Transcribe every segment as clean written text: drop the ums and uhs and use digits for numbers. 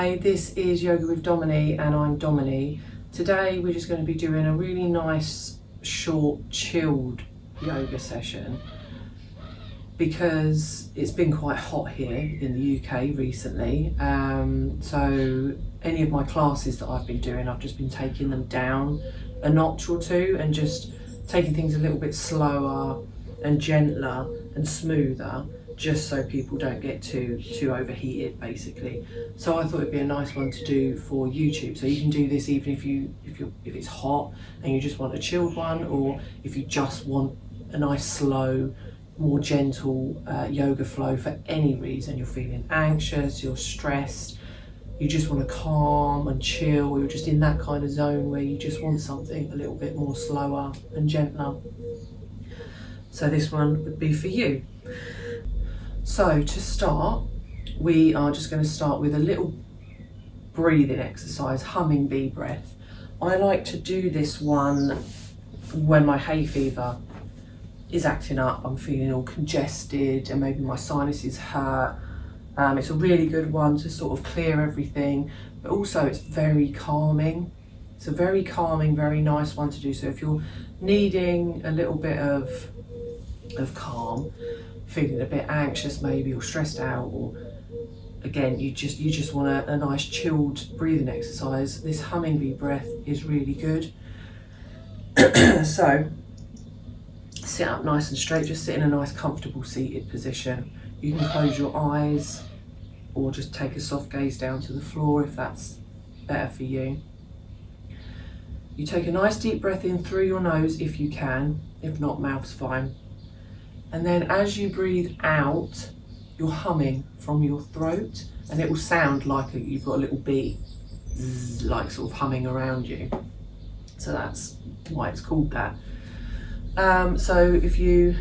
Hi, this is Yoga with Domini and I'm Domini. Today we're just going to be doing a really nice, short, chilled yoga session because it's been quite hot here in the UK recently. So any of my classes that I've been doing, I've just been taking them down a notch or two and just taking things a little bit slower and gentler and smoother, just so people don't get too overheated basically. So I thought it'd be a nice one to do for YouTube. So you can do this even if it's hot and you just want a chilled one, or if you just want a nice slow, more gentle yoga flow for any reason. You're feeling anxious, you're stressed, you just want to calm and chill, or you're just in that kind of zone where you just want something a little bit more slower and gentler. So this one would be for you. So to start, we are just going to start with a little breathing exercise, humming bee breath. I like to do this one when my hay fever is acting up. I'm feeling all congested and maybe my sinuses hurt. It's a really good one to sort of clear everything, but also it's very calming. It's a very calming, very nice one to do. So if you're needing a little bit of calm, feeling a bit anxious maybe, or stressed out, or again you just want a nice chilled breathing exercise, this humming bee breath is really good. So sit up nice and straight, just sit in a nice comfortable seated position. You can close your eyes or just take a soft gaze down to the floor if that's better for you. You take a nice deep breath in through your nose if you can, if not, mouth's fine. And then as you breathe out, you're humming from your throat, and it will sound like you've got a little bee, like sort of humming around you. So that's why it's called that. So if you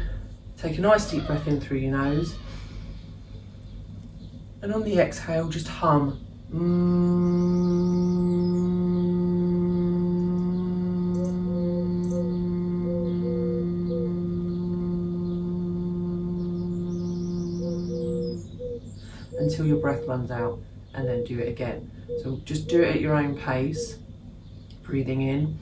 take a nice deep breath in through your nose, and on the exhale, just hum. Until your breath runs out, and then do it again. So just do it at your own pace, breathing in.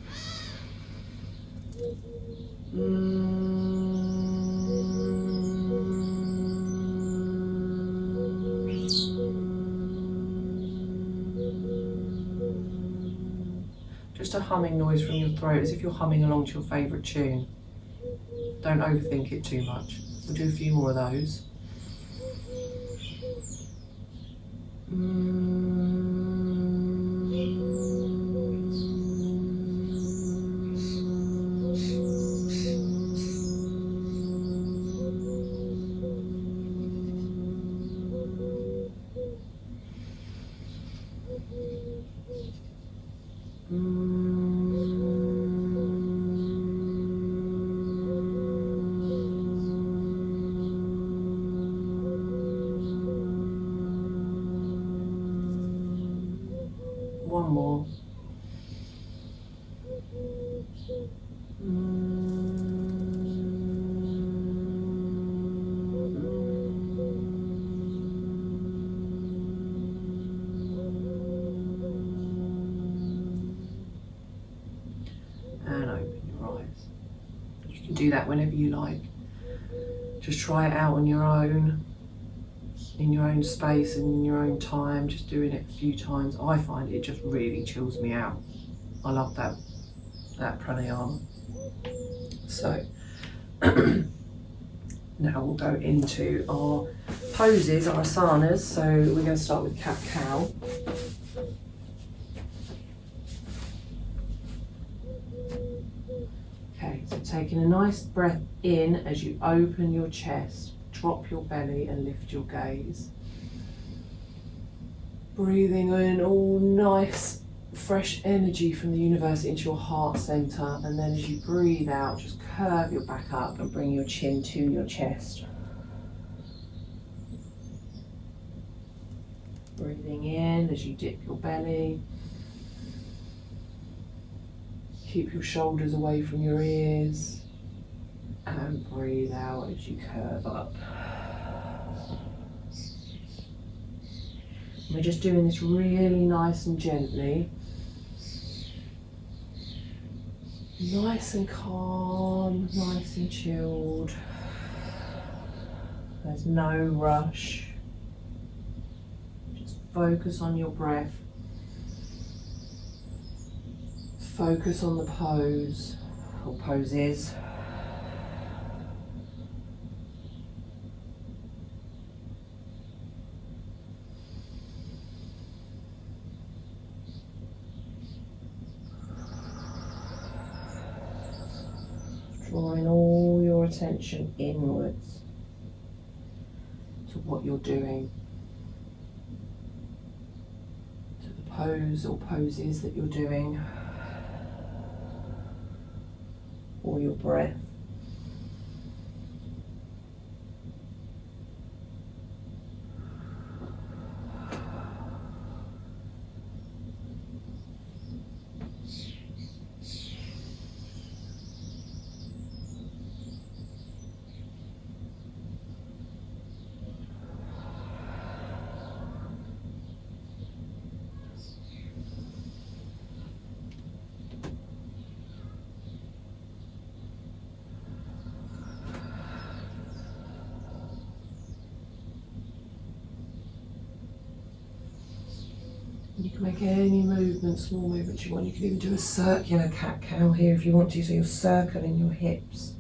Just a humming noise from your throat, as if you're humming along to your favourite tune. Don't overthink it too much. We'll do a few more of those. One more. And open your eyes. You can do that whenever you like. Just try it out on your own, in your own space and in your own time, just doing it a few times. I find it just really chills me out. I love that pranayama. So now we'll go into our poses, our asanas. So we're going to start with cat cow. Okay, so taking a nice breath in as you open your chest, drop your belly and lift your gaze. Breathing in all nice fresh energy from the universe into your heart center, and then as you breathe out, just curve your back up and bring your chin to your chest. Breathing in as you dip your belly. Keep your shoulders away from your ears, and breathe out as you curve up. We're just doing this really nice and gently. Nice and calm, nice and chilled. There's no rush. Just focus on your breath. Focus on the pose or poses. Drawing all your attention inwards to what you're doing, to the pose or poses that you're doing, or your breath. You can make any movement, small movements you want. You can even do a circular cat-cow here if you want to, so you're circling your hips.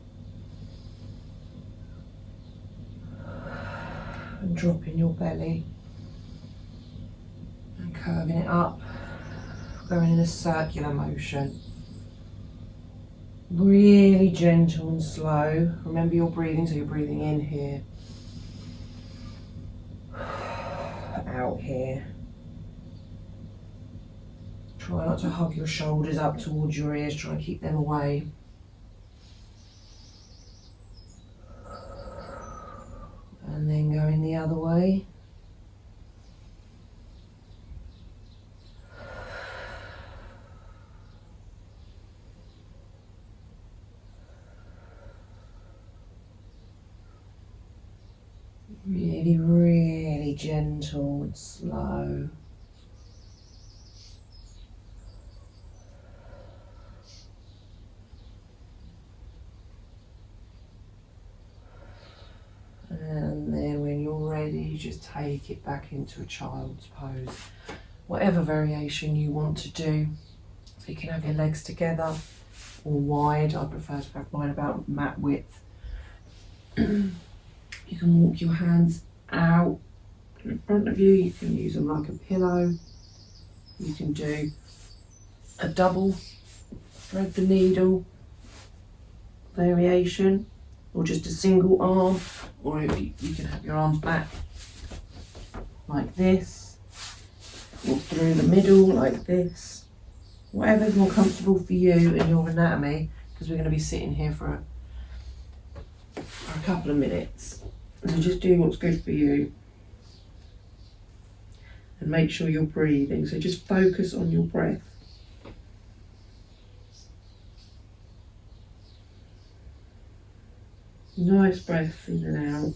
And dropping your belly. And curving it up. Going in a circular motion. Really gentle and slow. Remember your breathing, so you're breathing in here. Out here. Try not to hug your shoulders up towards your ears, try and keep them away. And then going the other way. Really, really gentle and slow. And then when you're ready, you just take it back into a child's pose. Whatever variation you want to do. So you can have your legs together or wide. I prefer to have mine about mat width. You can walk your hands out in front of you. You can use them like a pillow. You can do a double thread the needle variation, or just a single arm, or if you can have your arms back like this, or through the middle like this. Whatever's more comfortable for you and your anatomy, because we're going to be sitting here for a couple of minutes. So just do what's good for you. And make sure you're breathing. So just focus on your breath. Nice breath in and out.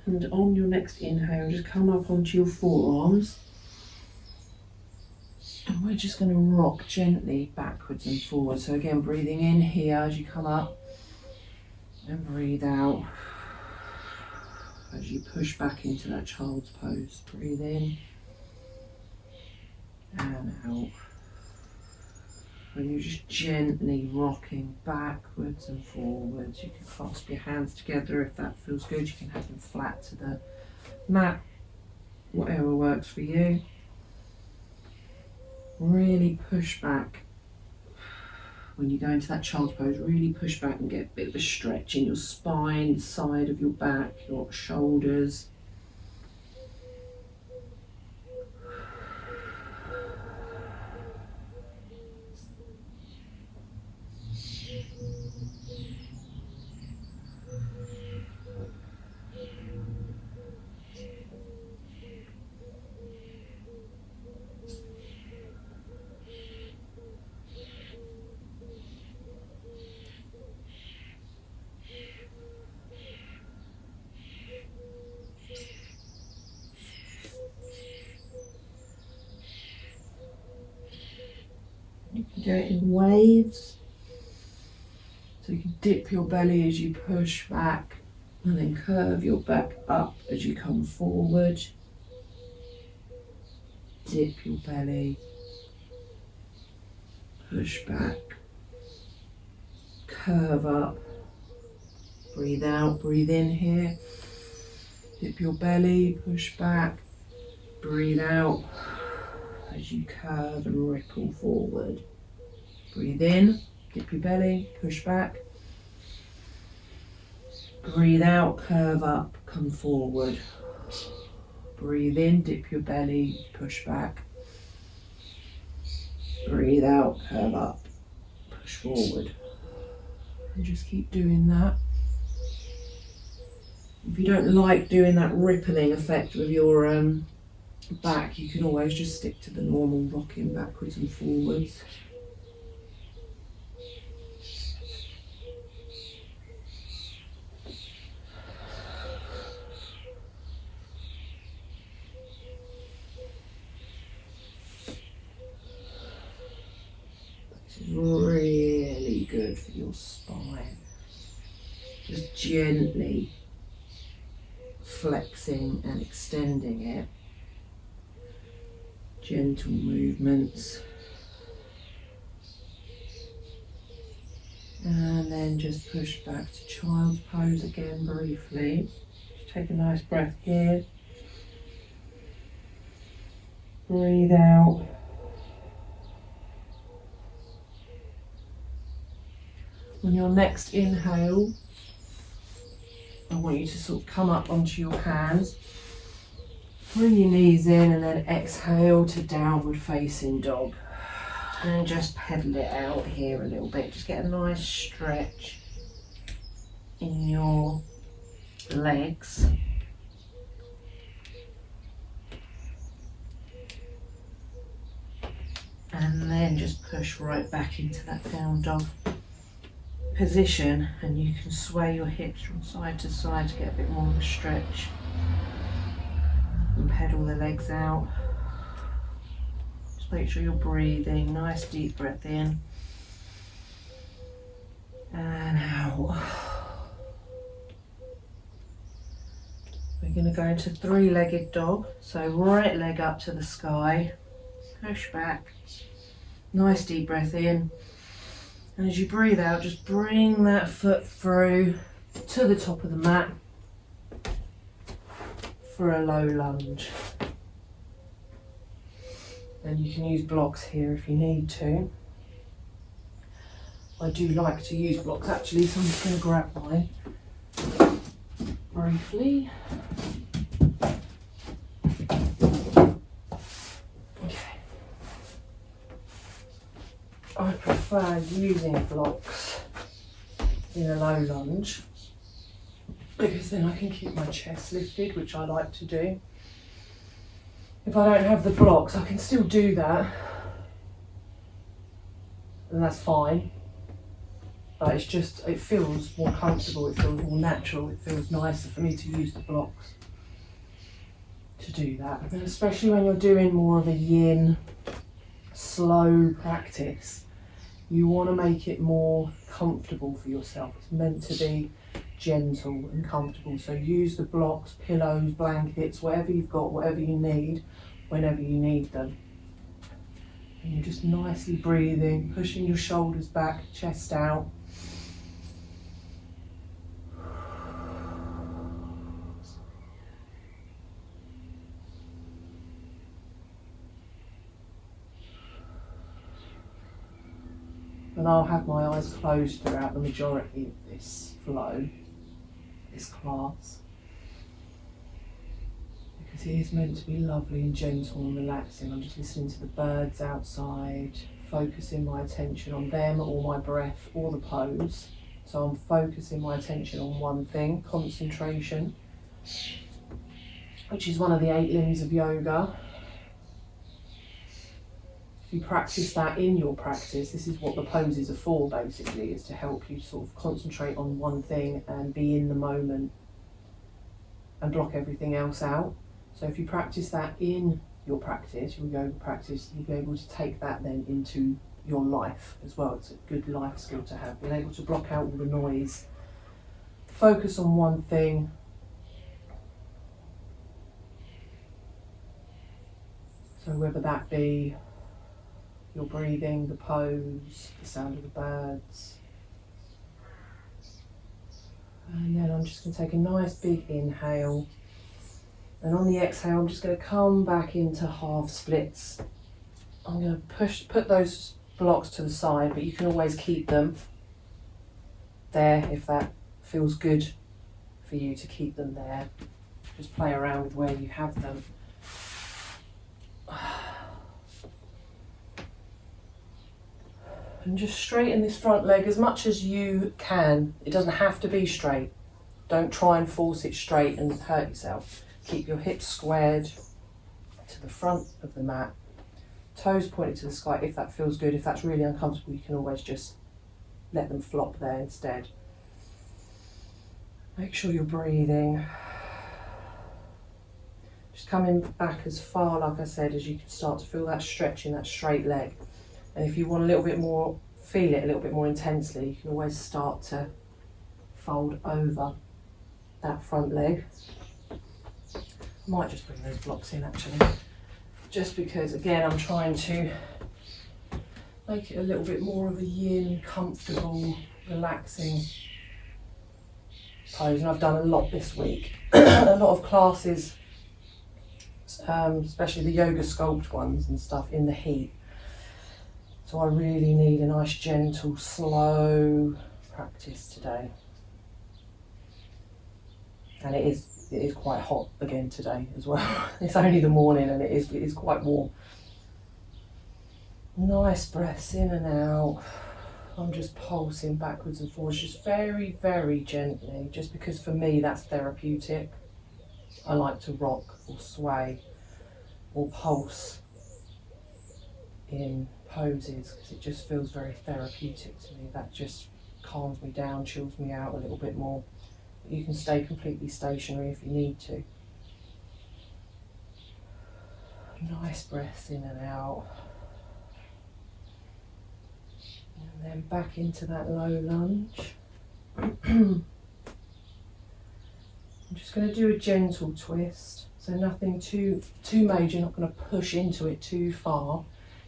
And on your next inhale, just come up onto your forearms. And we're just going to rock gently backwards and forwards. So again, breathing in here as you come up. And breathe out as you push back into that child's pose. Breathe in and out. And you're just gently rocking backwards and forwards. You can clasp your hands together if that feels good. You can have them flat to the mat, whatever works for you. Really push back. When you go into that child's pose, really push back and get a bit of a stretch in your spine, the side of your back, your shoulders. You can do it in waves. So you can dip your belly as you push back and then curve your back up as you come forward. Dip your belly, push back, curve up, breathe out, breathe in here. Dip your belly, push back, breathe out as you curve and ripple forward. Breathe in, dip your belly, push back. Breathe out, curve up, come forward. Breathe in, dip your belly, push back. Breathe out, curve up, push forward. And just keep doing that. If you don't like doing that rippling effect with your back, you can always just stick to the normal rocking backwards and forwards. This is really good for your spine. Just gently flexing and extending it. Gentle movements. And then just push back to child's pose again briefly. Just take a nice breath here. Breathe out. On your next inhale, I want you to sort of come up onto your hands. Bring your knees in and then exhale to downward facing dog. And just pedal it out here a little bit. Just get a nice stretch in your legs. And then just push right back into that down dog position, and you can sway your hips from side to side to get a bit more of a stretch. And pedal the legs out. Just make sure you're breathing. Nice deep breath in and out. We're going to go into three-legged dog. So right leg up to the sky, push back, nice deep breath in, and as you breathe out, just bring that foot through to the top of the mat for a low lunge. And you can use blocks here if you need to. I do like to use blocks actually, so I'm just going to grab mine briefly. Okay. I prefer using blocks in a low lunge because then I can keep my chest lifted, which I like to do. If I don't have the blocks, I can still do that, and that's fine. but it's just, it feels more comfortable, it feels more natural, it feels nicer for me to use the blocks to do that. And especially when you're doing more of a yin, slow practice, you want to make it more comfortable for yourself. It's meant to be gentle and comfortable. So use the blocks, pillows, blankets, whatever you've got, whatever you need, whenever you need them. And you're just nicely breathing, pushing your shoulders back, chest out. And I'll have my eyes closed throughout the majority of this flow, this class, because it is meant to be lovely and gentle and relaxing. I'm just listening to the birds outside, focusing my attention on them or my breath or the pose. So I'm focusing my attention on one thing, concentration, which is one of the 8 limbs of yoga. If you practice that in your practice, this is what the poses are for basically, is to help you sort of concentrate on one thing and be in the moment and block everything else out. So if you practice that in your practice, your yoga practice, you'll be able to take that then into your life as well. It's a good life skill to have, being able to block out all the noise, focus on one thing. So whether that be your breathing, the pose, the sound of the birds. And then I'm just going to take a nice big inhale. And on the exhale, I'm just going to come back into half splits. I'm going to put those blocks to the side, but you can always keep them there if that feels good for you to keep them there. Just play around with where you have them. And just straighten this front leg as much as you can. It doesn't have to be straight. Don't try and force it straight and hurt yourself. Keep your hips squared to the front of the mat. Toes pointed to the sky if that feels good. If that's really uncomfortable, you can always just let them flop there instead. Make sure you're breathing. Just coming back as far, like I said, as you can start to feel that stretch in that straight leg. And if you want a little bit more, feel it a little bit more intensely, you can always start to fold over that front leg. I might just bring those blocks in actually, just because again I'm trying to make it a little bit more of a yin, comfortable, relaxing pose. And I've done a lot this week, a lot of classes, especially the yoga sculpt ones and stuff in the heat. So I really need a nice, gentle, slow practice today. And it is quite hot again today as well. It's only the morning and it is quite warm. Nice breaths in and out. I'm just pulsing backwards and forwards, just very, very gently, just because for me that's therapeutic. I like to rock or sway or pulse in poses because it just feels very therapeutic to me. That just calms me down, chills me out a little bit more. But you can stay completely stationary if you need to. Nice breaths in and out. And then back into that low lunge. I'm just going to do a gentle twist, so nothing too major, not going to push into it too far.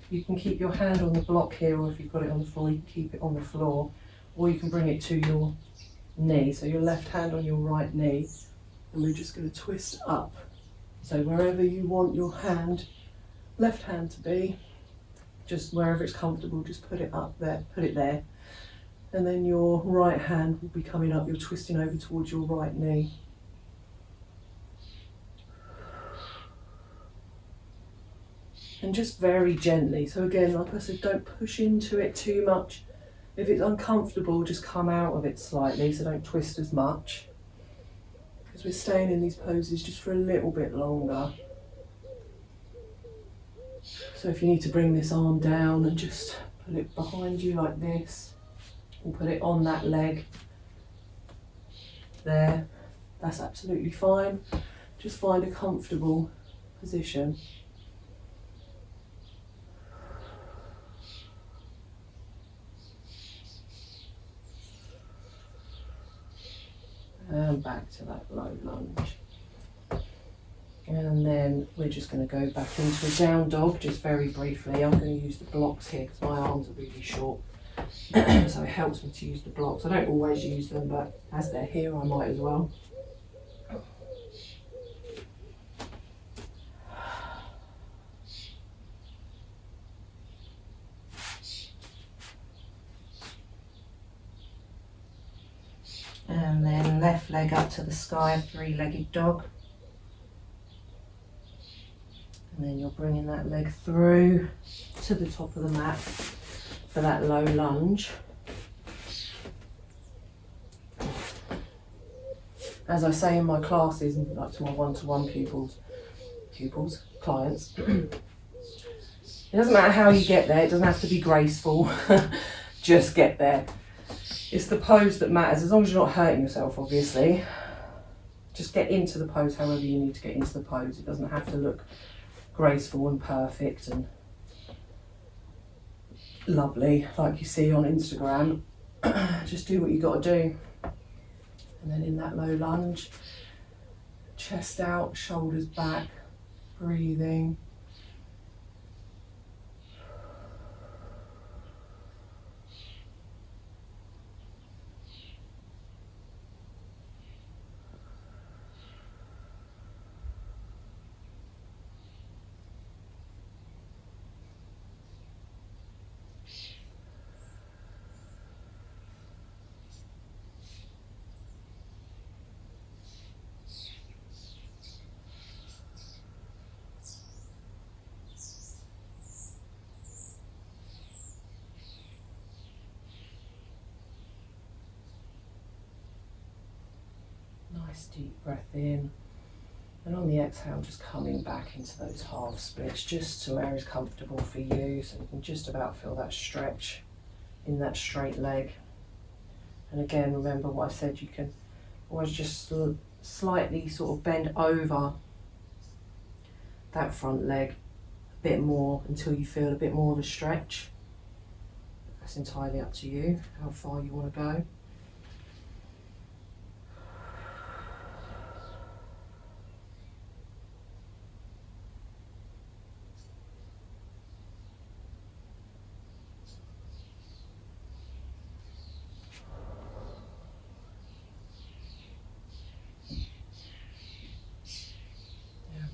You can keep your hand on the block here, or if you've got it on the floor, you can keep it on the floor, or you can bring it to your knee, so your left hand on your right knee, and we're just going to twist up. So wherever you want your hand, left hand to be, just wherever it's comfortable, just put it up there, put it there, and then your right hand will be coming up, you're twisting over towards your right knee. And just very gently. So again, like I said, don't push into it too much. If it's uncomfortable, just come out of it slightly, so don't twist as much. Because we're staying in these poses just for a little bit longer. So if you need to bring this arm down and just put it behind you like this, We'll put it on that leg there. That's absolutely fine. Just find a comfortable position. And back to that low lunge. And then we're just going to go back into a down dog just very briefly. I'm going to use the blocks here because my arms are really short. So it helps me to use the blocks. I don't always use them, but as they're here I might as well. And then left leg up to the sky, three-legged dog. And then you're bringing that leg through to the top of the mat for that low lunge. As I say in my classes, and like to my one-to-one clients, it doesn't matter how you get there, it doesn't have to be graceful, just get there. It's the pose that matters, as long as you're not hurting yourself, obviously. Just get into the pose however you need to get into the pose. It doesn't have to look graceful and perfect and lovely like you see on Instagram. Just do what you got to do. And then in that low lunge, chest out, shoulders back, breathing. Nice deep breath in, and on the exhale just coming back into those half splits just to where is comfortable for you, so you can just about feel that stretch in that straight leg. And again, remember what I said, you can always just slightly sort of bend over that front leg a bit more until you feel a bit more of a stretch. That's entirely up to you how far you want to go.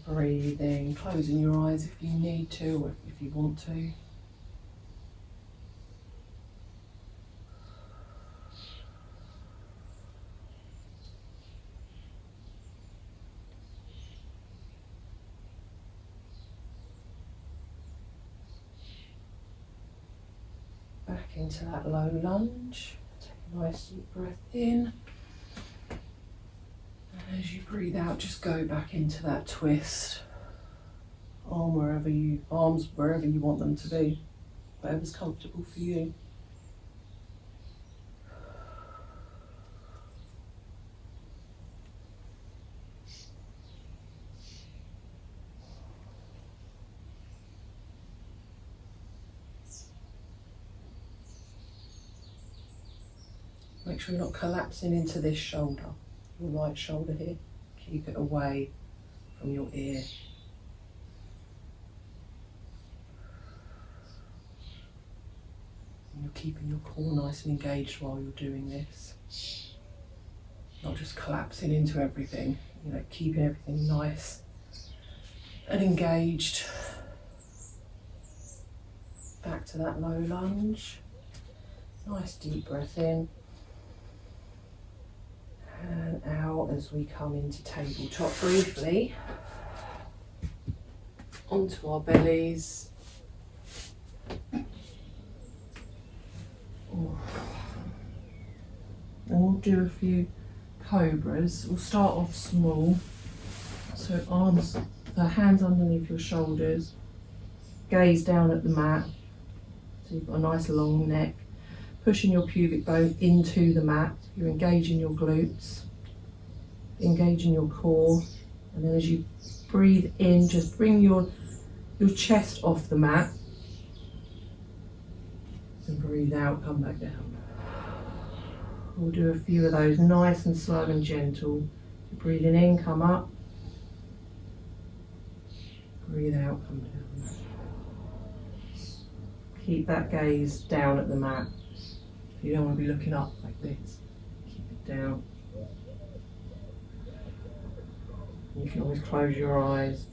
Breathing, closing your eyes if you need to or if you want to. Back into that low lunge. Take a nice deep breath in. As you breathe out, just go back into that twist. Arms wherever you want them to be, whatever's comfortable for you. Make sure you're not collapsing into this shoulder. Your right shoulder here, keep it away from your ear. And you're keeping your core nice and engaged while you're doing this. Not just collapsing into everything, keeping everything nice and engaged. Back to that low lunge. Nice deep breath in. And out as we come into tabletop briefly. Onto our bellies. And we'll do a few cobras. We'll start off small. So arms, hands underneath your shoulders. Gaze down at the mat. So you've got a nice long neck. pushing your pubic bone into the mat. You're engaging your glutes, engaging your core, and then as you breathe in, just bring your chest off the mat, and breathe out, come back down. We'll do a few of those nice and slow and gentle. Breathing in, come up. Breathe out, come down. Keep that gaze down at the mat. You don't want to be looking up like this. Keep it down. You can always close your eyes.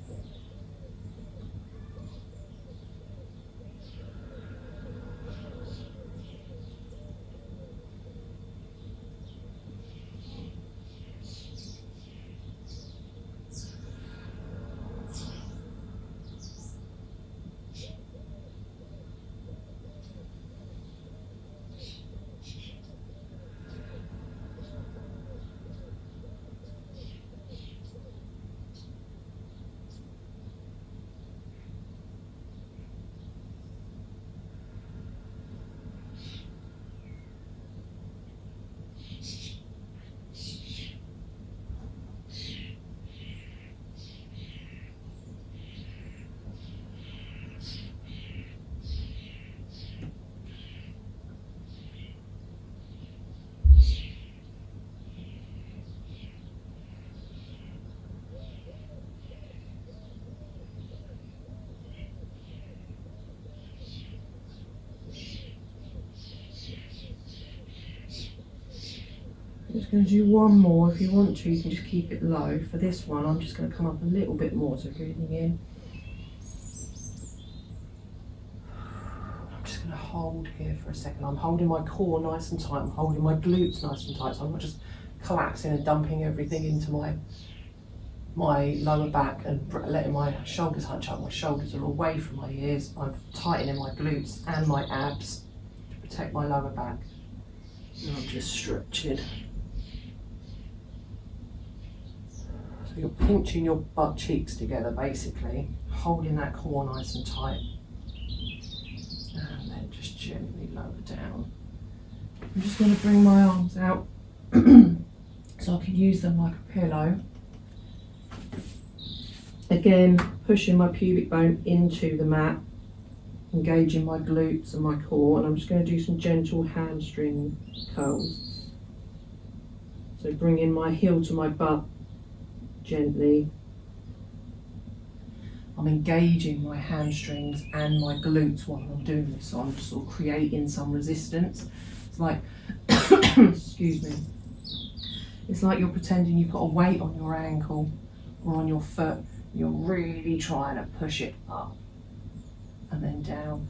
I'm just going to do one more. If you want to, you can just keep it low. For this one, I'm just going to come up a little bit more. So breathing in. I'm just going to hold here for a second. I'm holding my core nice and tight. I'm holding my glutes nice and tight. So I'm not just collapsing and dumping everything into my lower back and letting my shoulders hunch up. My shoulders are away from my ears. I'm tightening my glutes and my abs to protect my lower back. And I'm just stretching. So you're pinching your butt cheeks together basically, holding that core nice and tight. And then just gently lower down. I'm just going to bring my arms out so I can use them like a pillow. Again, pushing my pubic bone into the mat, engaging my glutes and my core, and I'm just going to do some gentle hamstring curls. So bringing my heel to my butt gently. I'm engaging my hamstrings and my glutes while I'm doing this, so I'm just sort of creating some resistance. It's like, excuse me, it's like you're pretending you put a weight on your ankle or on your foot. You're really trying to push it up and then down,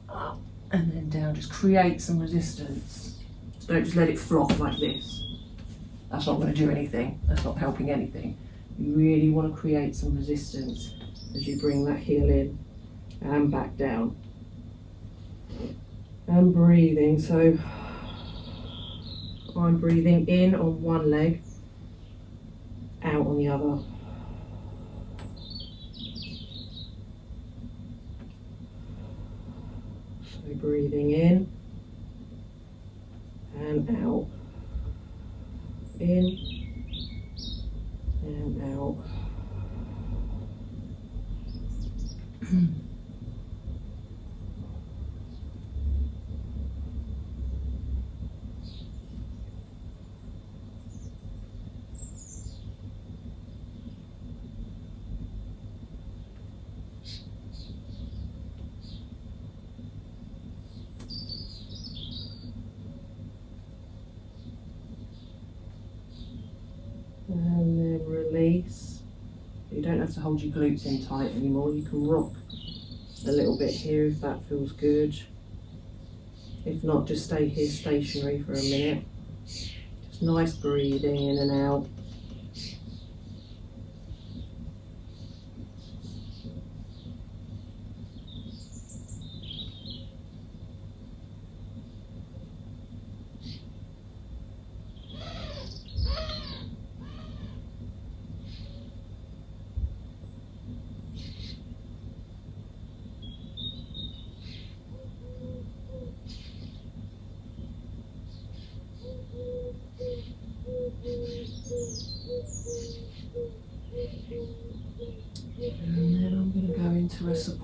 up and then down. Just create some resistance. Don't just let it flop like this. That's not going to do anything. That's not helping anything. You really want to create some resistance as you bring that heel in and back down. And breathing. So I'm breathing in on one leg, out on the other. So breathing in and out. In and out. And then release. You don't have to hold your glutes in tight anymore. You can rock a little bit here if that feels good. If not, just stay here stationary for a minute. Just nice breathing in and out.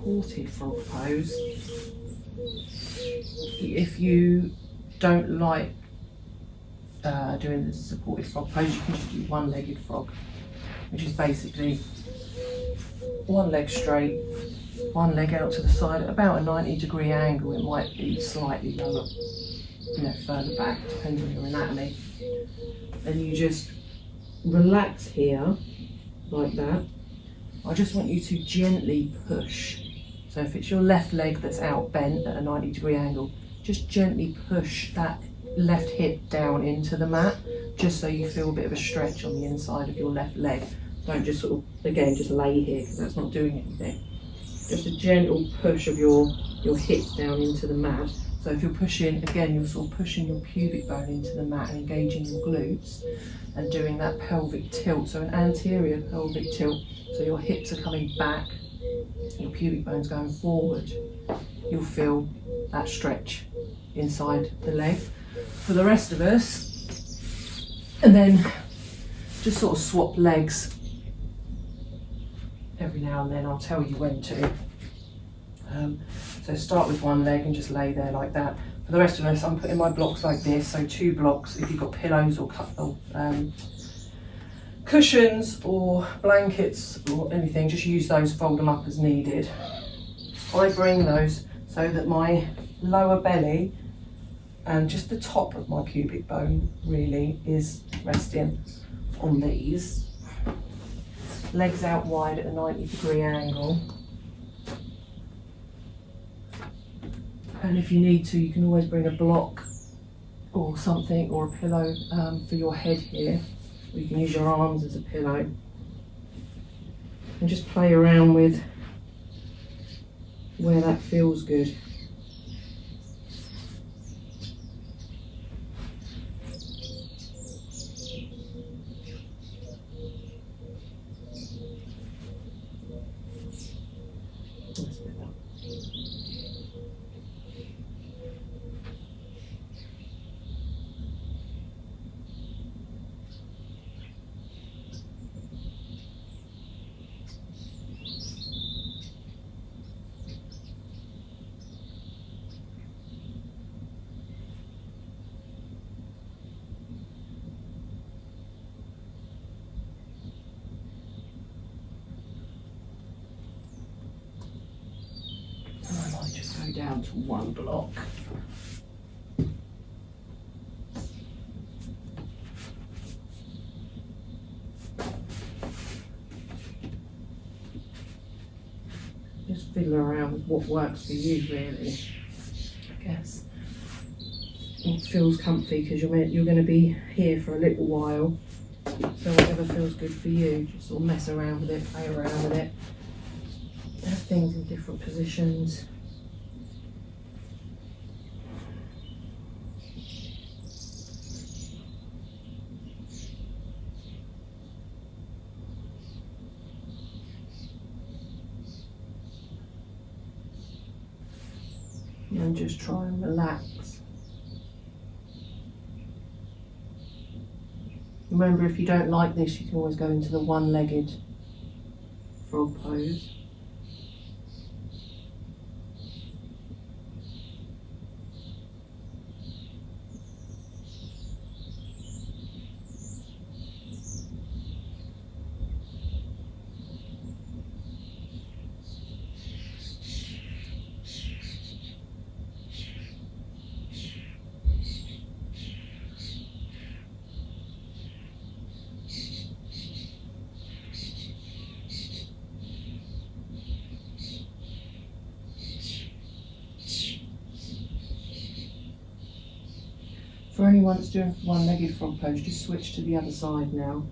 supported frog pose. If you don't like doing the supported frog pose, you can just do one-legged frog, which is basically one leg straight, one leg out to the side at about a 90-degree angle. It might be slightly lower, further back, depends on your anatomy. And you just relax here, like that. I just want you to gently push. So if it's your left leg that's out bent at a 90-degree angle, just gently push that left hip down into the mat, just so you feel a bit of a stretch on the inside of your left leg. Don't just sort of, again, just lay here, because that's not doing anything. Just a gentle push of your hips down into the mat. So if you're pushing, again, you're sort of pushing your pubic bone into the mat and engaging your glutes and doing that pelvic tilt, so an anterior pelvic tilt. So your hips are coming back, your pubic bone's going forward. You'll feel that stretch inside the leg. For the rest of us, and then just sort of swap legs every now and then. I'll tell you when to. So start with one leg and just lay there like that. For the rest of us, I'm putting my blocks like this, so 2 blocks. If you've got pillows or cushions or blankets or anything, just use those, fold them up as needed. I bring those so that my lower belly and just the top of my pubic bone really is resting on these. Legs out wide at a 90-degree angle. And if you need to, you can always bring a block or something, or a pillow for your head here. Or you can use your arms as a pillow. And just play around with where that feels good. Down to one block. Just fiddle around with what works for you, really. I guess it feels comfy because you're going to be here for a little while. So whatever feels good for you, just sort of mess around with it, play around with it. Have things in different positions. And just try and relax. Remember, if you don't like this, you can always go into the one-legged frog pose. For anyone that's doing one-legged frog pose, just switch to the other side now.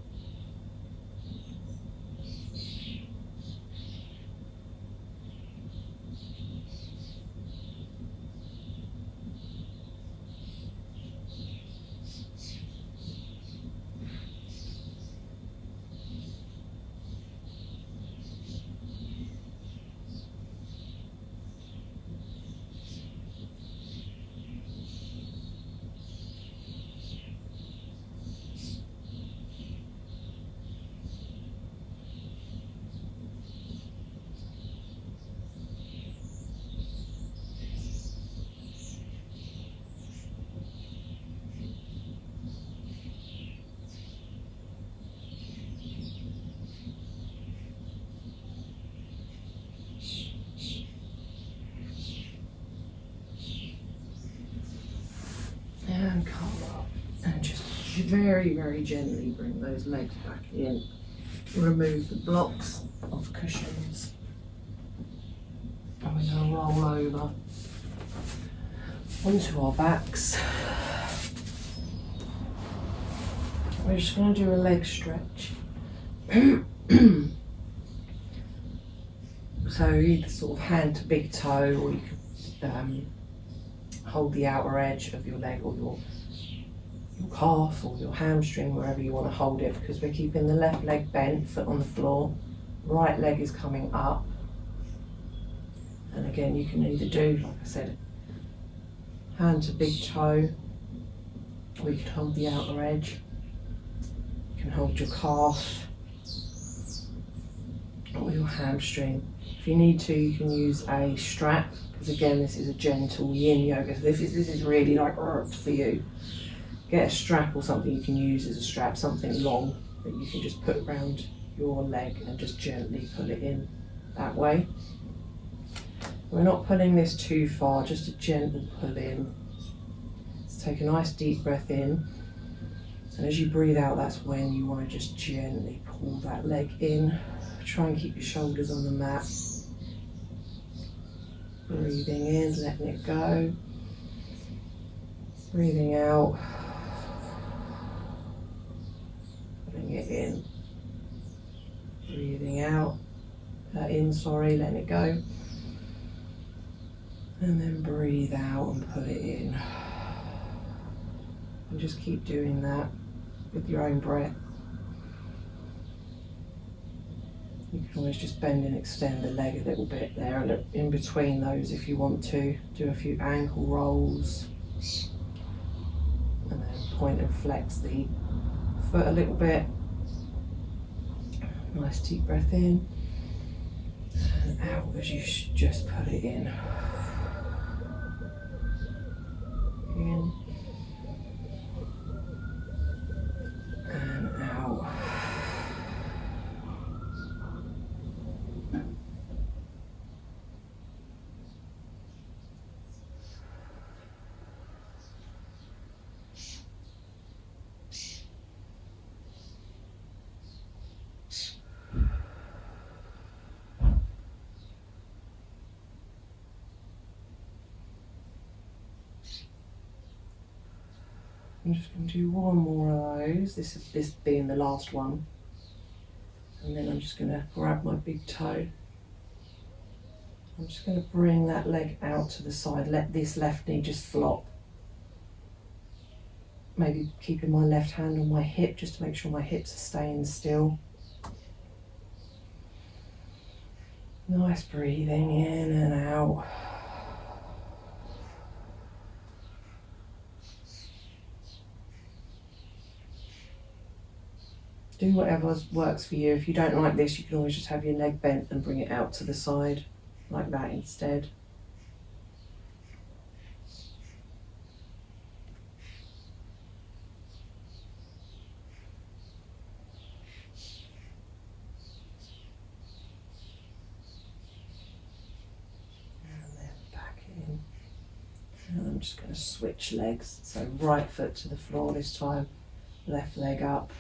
very, very gently bring those legs back in. Remove the blocks of cushions. And we're going to roll over onto our backs. We're just going to do a leg stretch. So either sort of hand to big toe, or you can hold the outer edge of your leg, or your calf or your hamstring, wherever you want to hold it, because we're keeping the left leg bent, foot on the floor, right leg is coming up. And again, you can either do, like I said, hand to big toe, or you can hold the outer edge. You can hold your calf or your hamstring. If you need to, you can use a strap, because again, this is a gentle yin yoga, so this is really like for you. Get a strap or something you can use as a strap, something long that you can just put around your leg and just gently pull it in that way. We're not pulling this too far, just a gentle pull in. Let's take a nice deep breath in, and as you breathe out, that's when you want to just gently pull that leg in. Try and keep your shoulders on the mat. Breathing in, letting it go. Breathing out. Pulling it in. Breathing out. Letting it go. And then breathe out and pull it in. And just keep doing that with your own breath. You can always just bend and extend the leg a little bit there, and in between those if you want to. Do a few ankle rolls. And then point and flex the foot a little bit. Nice deep breath in. And out as you just put it in. In. And out. I'm just going to do one more of those, this being the last one. And then I'm just going to grab my big toe. I'm just going to bring that leg out to the side, let this left knee just flop. Maybe keeping my left hand on my hip just to make sure my hips are staying still. Nice breathing in and out. Do whatever works for you. If you don't like this, you can always just have your leg bent and bring it out to the side like that instead. And then back in. And I'm just going to switch legs. So right foot to the floor this time, left leg up.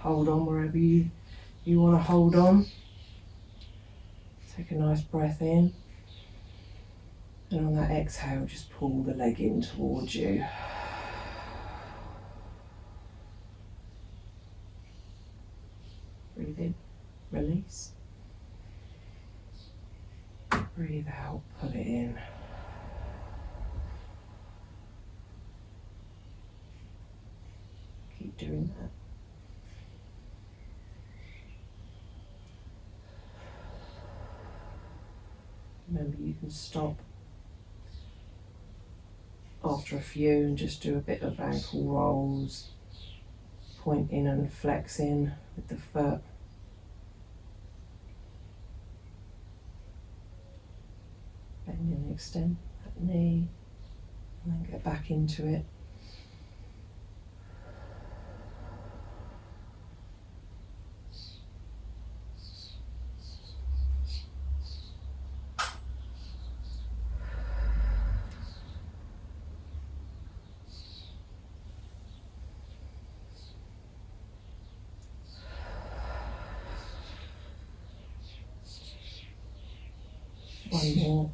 Hold on wherever you want to hold on. Take a nice breath in. And on that exhale, just pull the leg in towards you. Breathe in, release. Breathe out, pull it in. Keep doing that. Remember, you can stop after a few and just do a bit of ankle rolls, point in and flex in with the foot. Bend and extend that knee, and then get back into it. One more.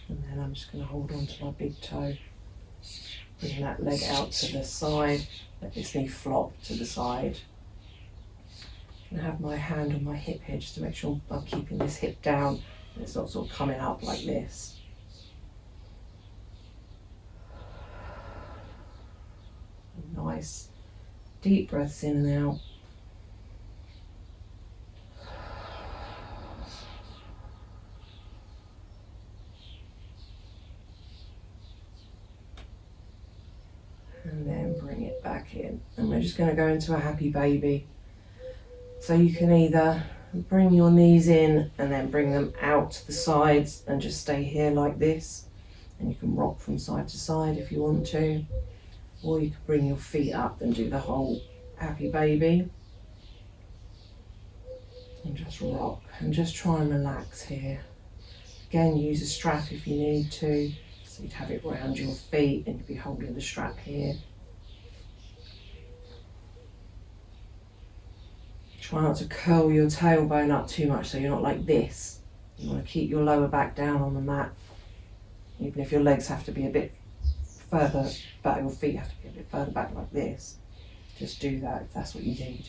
And then I'm just going to hold on to my big toe. Bring that leg out to the side. Let this knee flop to the side. And have my hand on my hip here just to make sure I'm keeping this hip down and it's not sort of coming up like this. Nice deep breaths in and out. And then bring it back in. And we're just going to go into a happy baby. So you can either bring your knees in and then bring them out to the sides and just stay here like this. And you can rock from side to side if you want to. Or you can bring your feet up and do the whole happy baby. And just rock and just try and relax here. Again, use a strap if you need to. So you'd have it around your feet and you'd be holding the strap here. Try not to curl your tailbone up too much so you're not like this. You want to keep your lower back down on the mat. Even if your legs have to be a bit further back, your feet have to be a bit further back like this. Just do that if that's what you need.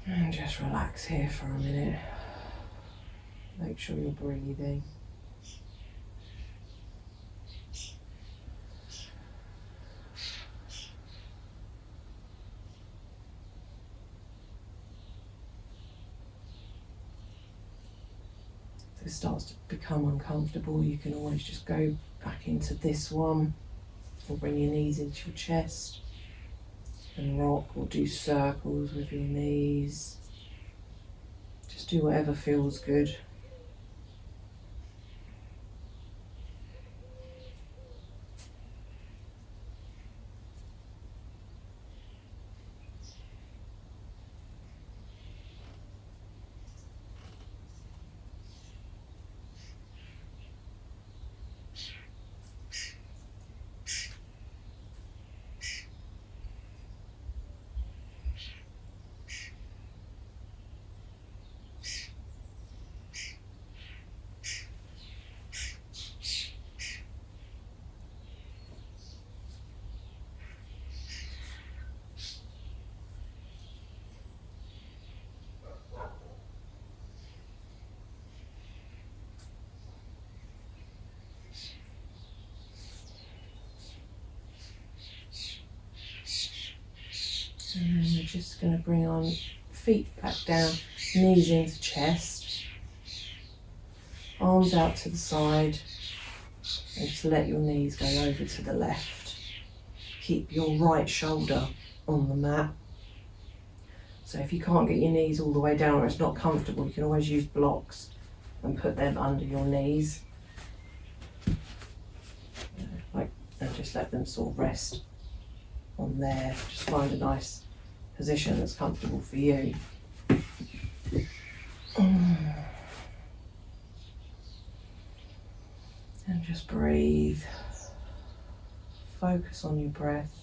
And just relax here for a minute. Make sure you're breathing. If it starts to become uncomfortable, you can always just go back into this one, or bring your knees into your chest and rock, or do circles with your knees. Just do whatever feels good. And then we're just going to bring our feet back down, knees into chest, arms out to the side, and just let your knees go over to the left. Keep your right shoulder on the mat. So if you can't get your knees all the way down or it's not comfortable, you can always use blocks and put them under your knees. And just let them sort of rest on there. Just find a nice position that's comfortable for you. And just breathe. Focus on your breath.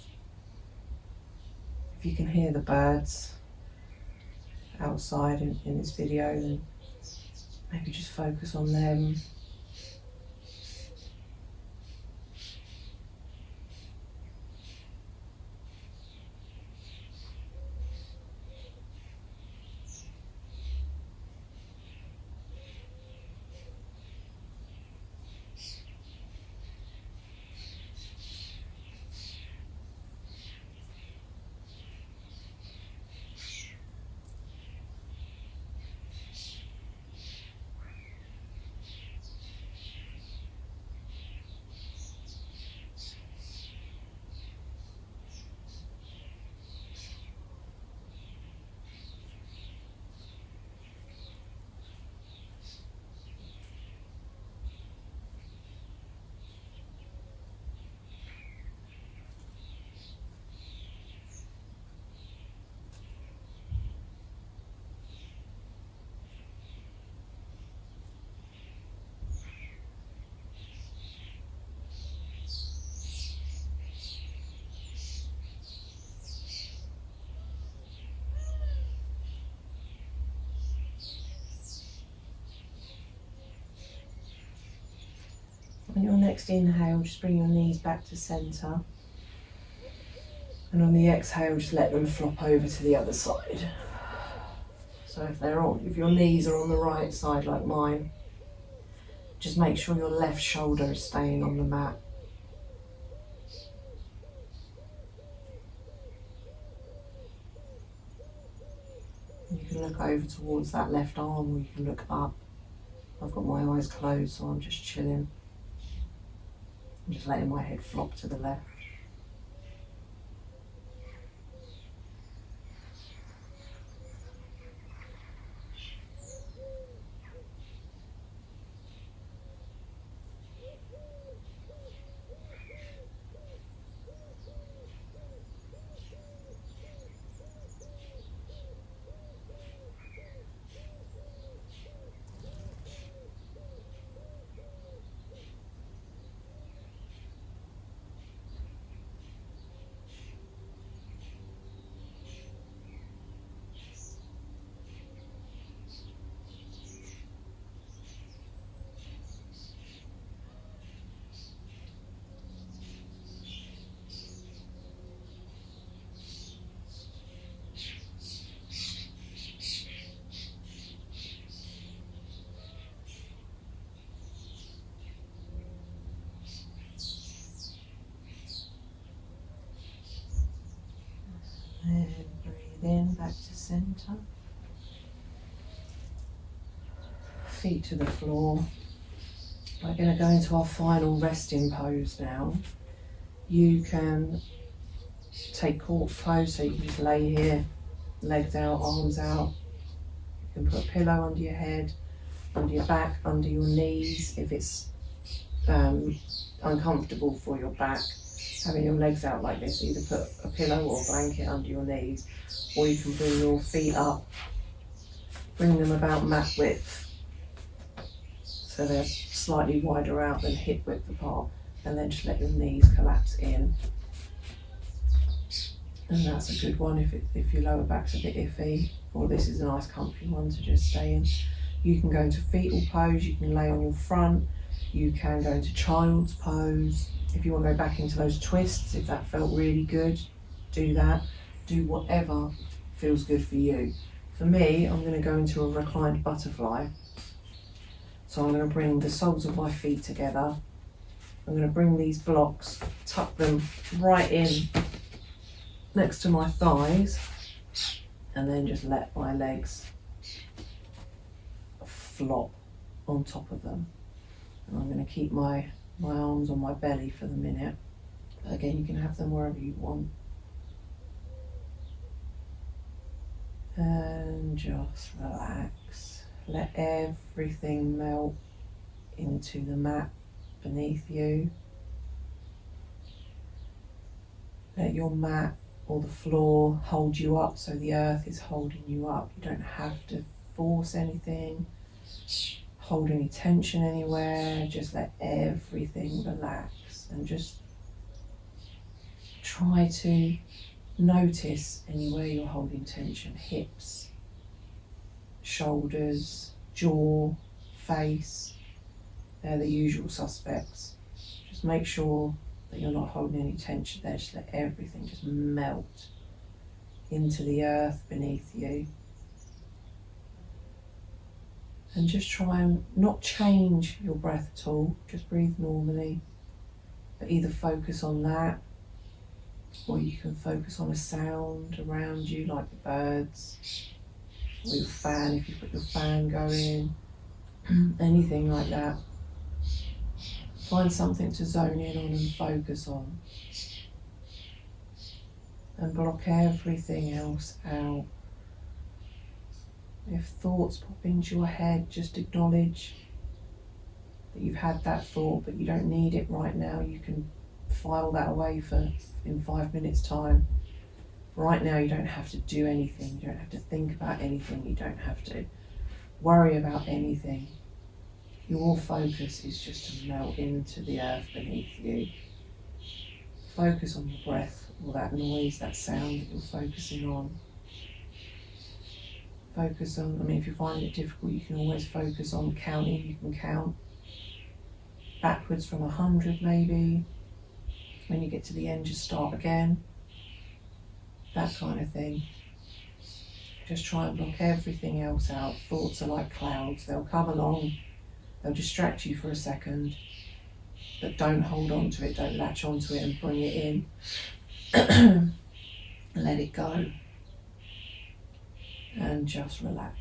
If you can hear the birds outside in this video, then maybe just focus on them. On your next inhale, just bring your knees back to centre. And on the exhale, just let them flop over to the other side. So if your knees are on the right side like mine, just make sure your left shoulder is staying on the mat. You can look over towards that left arm, or you can look up. I've got my eyes closed, so I'm just chilling. I'm just letting my head flop to the left. And breathe in, back to centre. Feet to the floor. We're going to go into our final resting pose now. You can take corpse pose, so you can just lay here, legs out, arms out. You can put a pillow under your head, under your back, under your knees. If it's uncomfortable for your back, having your legs out like this, either put a pillow or a blanket under your knees, or you can bring your feet up, bring them about mat width, so they're slightly wider out than hip width apart, and then just let your knees collapse in. And that's a good one if your lower back's a bit iffy, or this is a nice comfy one to just stay in. You can go into fetal pose, you can lay on your front, you can go into child's pose. If you want to go back into those twists, if that felt really good, do that. Do whatever feels good for you. For me, I'm going to go into a reclined butterfly. So I'm going to bring the soles of my feet together. I'm going to bring these blocks, tuck them right in next to my thighs, and then just let my legs flop on top of them. And I'm going to keep my arms on my belly for the minute. But again, you can have them wherever you want. And just relax. Let everything melt into the mat beneath you. Let your mat or the floor hold you up, so the earth is holding you up. You don't have to force anything, hold any tension anywhere. Just let everything relax, and just try to notice anywhere you're holding tension. Hips, shoulders, jaw, face, they're the usual suspects. Just make sure that you're not holding any tension there. Just let everything just melt into the earth beneath you. And just try and not change your breath at all. Just breathe normally. But either focus on that, or you can focus on a sound around you, like the birds, or your fan if you put your fan going, anything like that. Find something to zone in on and focus on, and block everything else out. If thoughts pop into your head, just acknowledge that you've had that thought, but you don't need it right now. You can file that away in 5 minutes time. Right now you don't have to do anything. You don't have to think about anything. You don't have to worry about anything. Your focus is just to melt into the earth beneath you. Focus on your breath, or that noise, that sound that you're focusing on. Focus on, if you find it difficult, you can always focus on counting. You can count. backwards from 100 maybe. When you get to the end, just start again. That kind of thing. Just try and block everything else out. Thoughts are like clouds. They'll come along, they'll distract you for a second, but don't hold on to it, don't latch onto it and bring it in. Let it go. And just relax.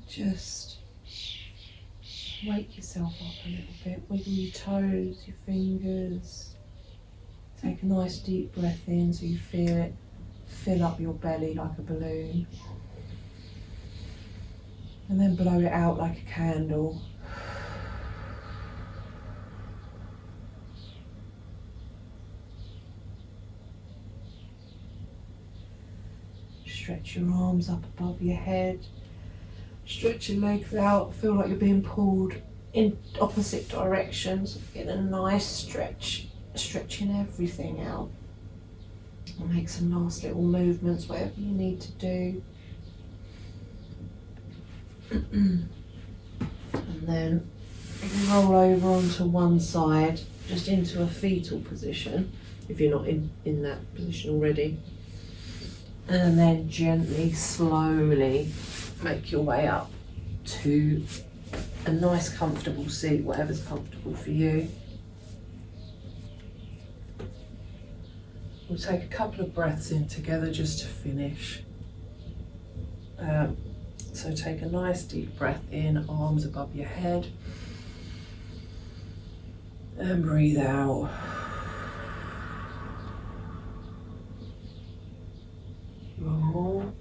Just wake yourself up a little bit, wiggle your toes, your fingers. Take a nice deep breath in so you feel it fill up your belly like a balloon. And then blow it out like a candle. Stretch your arms up above your head. Stretch your legs out. Feel like you're being pulled in opposite directions. Get a nice stretch, stretching everything out. And make some nice little movements, whatever you need to do. And then you roll over onto one side, just into a fetal position, if you're not in that position already. And then gently, slowly make your way up to a nice comfortable seat, whatever's comfortable for you. We'll take a couple of breaths in together just to finish. So take a nice deep breath in, arms above your head. And breathe out. One more.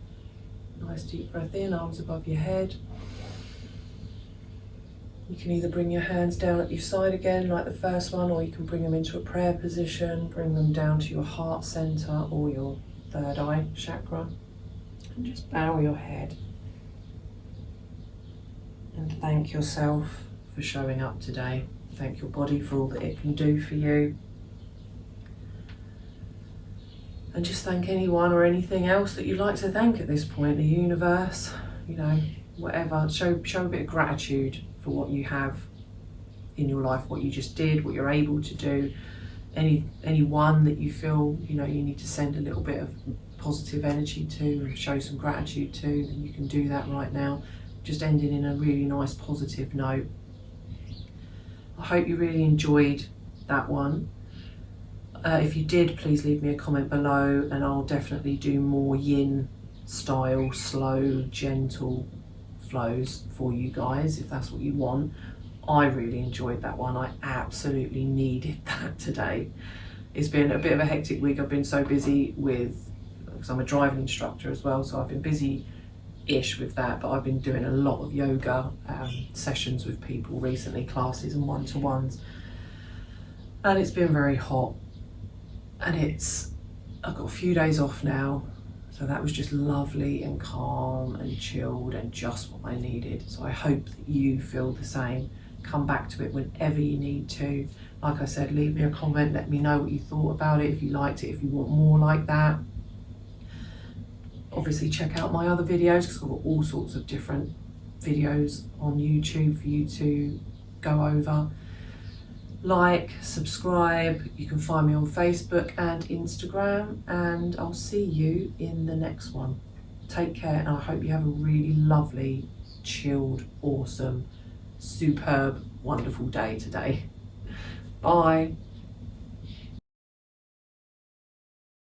Nice deep breath in, arms above your head. You can either bring your hands down at your side again like the first one, or you can bring them into a prayer position, bring them down to your heart center or your third eye chakra, and just bow your head. And thank yourself for showing up today. Thank your body for all that it can do for you. And just thank anyone or anything else that you'd like to thank at this point, the universe, whatever. Show a bit of gratitude for what you have in your life, what you just did, what you're able to do. Anyone that you feel, you need to send a little bit of positive energy to and show some gratitude to, then you can do that right now. Just ending in a really nice positive note. I hope you really enjoyed that one. If you did, please leave me a comment below and I'll definitely do more yin style, slow, gentle flows for you guys if that's what you want. I really enjoyed that one. I absolutely needed that today. It's been a bit of a hectic week. I've been so busy because I'm a driving instructor as well, so I've been busy-ish with that, but I've been doing a lot of yoga sessions with people recently, classes and one-to-ones, and it's been very hot. And I've got a few days off now, so that was just lovely and calm and chilled and just what I needed. So I hope that you feel the same. Come back to it whenever you need to. Like I said, leave me a comment, let me know what you thought about it, if you liked it, if you want more like that. Obviously check out my other videos because I've got all sorts of different videos on YouTube for you to go over. Like, subscribe, you can find me on Facebook and Instagram, and I'll see you in the next one. Take care, and I hope you have a really lovely, chilled, awesome, superb, wonderful day today. Bye.